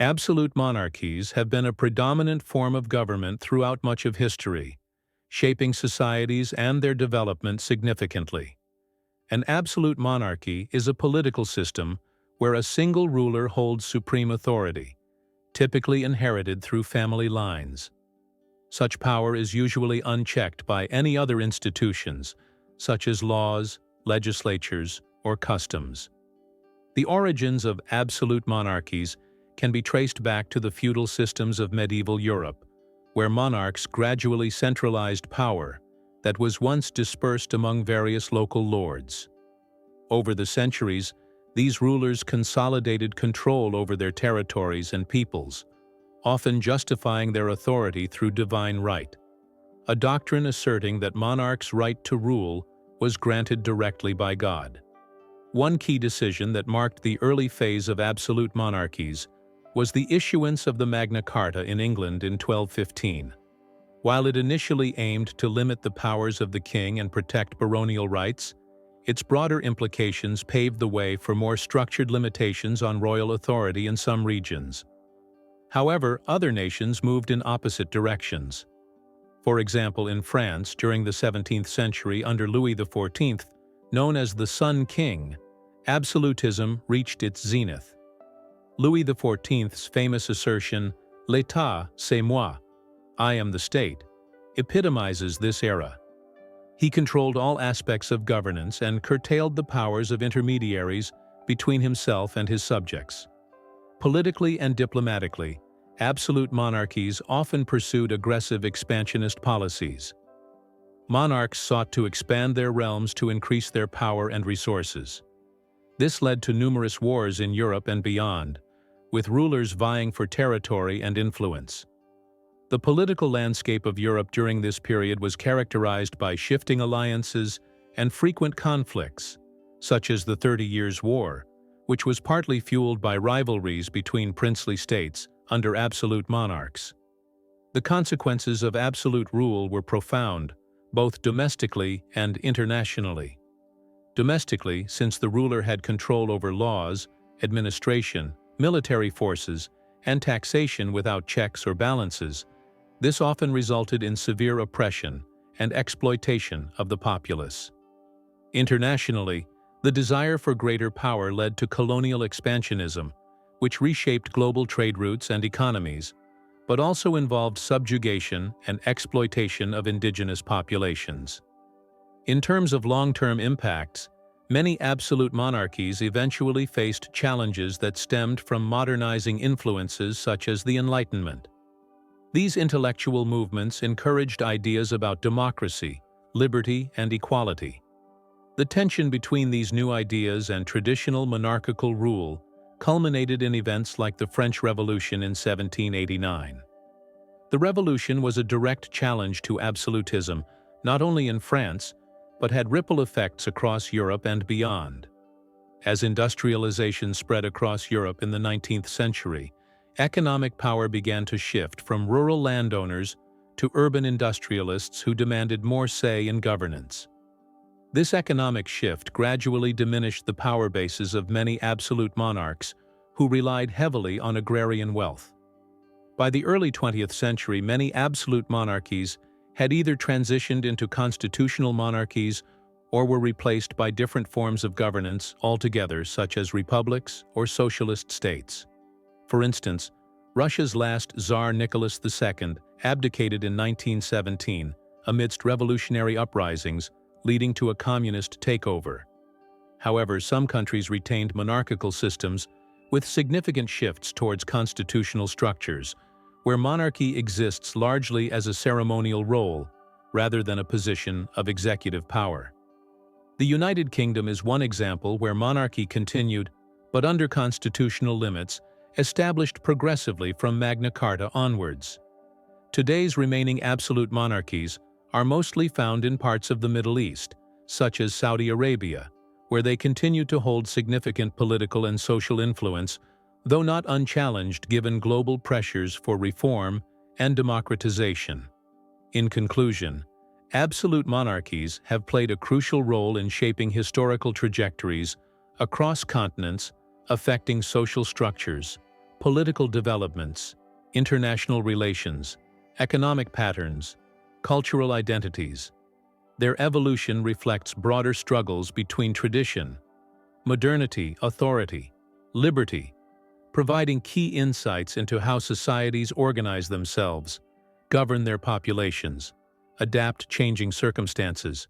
Absolute monarchies have been a predominant form of government throughout much of history, shaping societies and their development significantly. An absolute monarchy is a political system where a single ruler holds supreme authority, typically inherited through family lines. Such power is usually unchecked by any other institutions, such as laws, legislatures, or customs. The origins of absolute monarchies can be traced back to the feudal systems of medieval Europe, where monarchs gradually centralized power that was once dispersed among various local lords. Over the centuries, these rulers consolidated control over their territories and peoples, often justifying their authority through divine right, a doctrine asserting that monarchs' right to rule was granted directly by God. One key decision that marked the early phase of absolute monarchies was the issuance of the Magna Carta in England in 1215. While it initially aimed to limit the powers of the king and protect baronial rights, its broader implications paved the way for more structured limitations on royal authority in some regions. However, other nations moved in opposite directions. For example, in France during the 17th century under Louis XIV, known as the Sun King, absolutism reached its zenith. Louis XIV's famous assertion, "L'État, c'est moi," I am the state, epitomizes this era. He controlled all aspects of governance and curtailed the powers of intermediaries between himself and his subjects. Politically and diplomatically, absolute monarchies often pursued aggressive expansionist policies. Monarchs sought to expand their realms to increase their power and resources. This led to numerous wars in Europe and beyond, with rulers vying for territory and influence. The political landscape of Europe during this period was characterized by shifting alliances and frequent conflicts, such as the 30 Years' War, which was partly fueled by rivalries between princely states under absolute monarchs. The consequences of absolute rule were profound, both domestically and internationally. Domestically, since the ruler had control over laws, administration, military forces, and taxation without checks or balances, this often resulted in severe oppression and exploitation of the populace. Internationally, the desire for greater power led to colonial expansionism, which reshaped global trade routes and economies, but also involved subjugation and exploitation of indigenous populations. In terms of long-term impacts, many absolute monarchies eventually faced challenges that stemmed from modernizing influences such as the Enlightenment. These intellectual movements encouraged ideas about democracy, liberty, and equality. The tension between these new ideas and traditional monarchical rule culminated in events like the French Revolution in 1789. The revolution was a direct challenge to absolutism, not only in France, but had ripple effects across Europe and beyond. As industrialization spread across Europe in the 19th century, economic power began to shift from rural landowners to urban industrialists who demanded more say in governance. This economic shift gradually diminished the power bases of many absolute monarchs who relied heavily on agrarian wealth. By the early 20th century, many absolute monarchies had either transitioned into constitutional monarchies or were replaced by different forms of governance altogether, such as republics or socialist states. For instance, Russia's last Tsar Nicholas II abdicated in 1917 amidst revolutionary uprisings, leading to a communist takeover. However, some countries retained monarchical systems with significant shifts towards constitutional structures, where monarchy exists largely as a ceremonial role rather than a position of executive power. The United Kingdom is one example where monarchy continued, but under constitutional limits, established progressively from Magna Carta onwards. Today's remaining absolute monarchies are mostly found in parts of the Middle East, such as Saudi Arabia, where they continue to hold significant political and social influence, though not unchallenged given global pressures for reform and democratization. In conclusion, absolute monarchies have played a crucial role in shaping historical trajectories across continents, affecting social structures, Political developments, international relations, economic patterns, cultural identities. Their evolution reflects broader struggles between tradition, modernity, authority, liberty, providing key insights into how societies organize themselves, govern their populations, adapt changing circumstances,